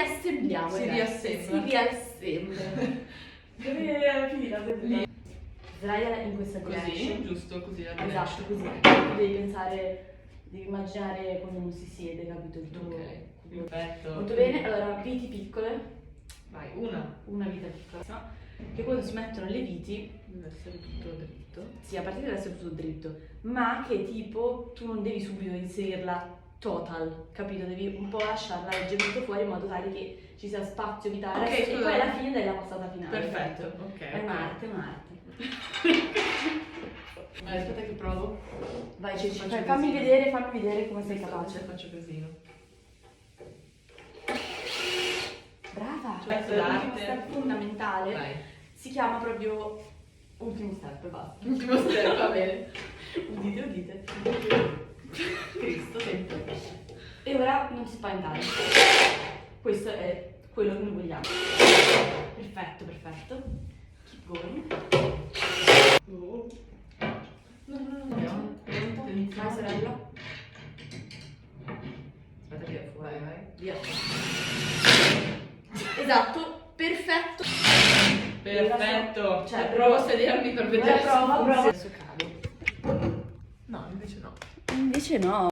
riassembliamo. Si riassembla. Si riassembla. Dove finita? Sdraiala in questa Così, direction. giusto, così la Esatto, direction. così. Tu devi pensare, devi immaginare quando non si siede, capito? Il tuo... Ok, perfetto. Molto bene, allora viti piccole, Vai, una vita piccola, che quando si mettono le viti, deve essere tutto dritto. sì, a partire deve essere tutto dritto, ma che tipo tu non devi subito inserirla total, capito? Devi un po' lasciarla leggermente fuori in modo tale che ci sia spazio vitale Ok, e scusa. poi alla fine dai la passata finale. Perfetto, capito? ok. È un'arte, è un'arte. Aspetta che provo. Vai Ceci, Faccio fammi casino. vedere come sei capace. Faccio casino. Brava! Pezzo L'ultimo d'arte. step fondamentale Vai. si chiama proprio ultimo step, basta. Ultimo step, va bene. Udite, udite. Cristo, sempre. E ora non ti spaventare. Questo è quello che noi vogliamo. Perfetto, perfetto. Keep going. No. Vai sorella. Aspetta che è fuori, vai. Via. Esatto, perfetto. Perfetto. Cioè, provo a sedermi per vedere prova. se Adesso cado. No, invece no. Invece no.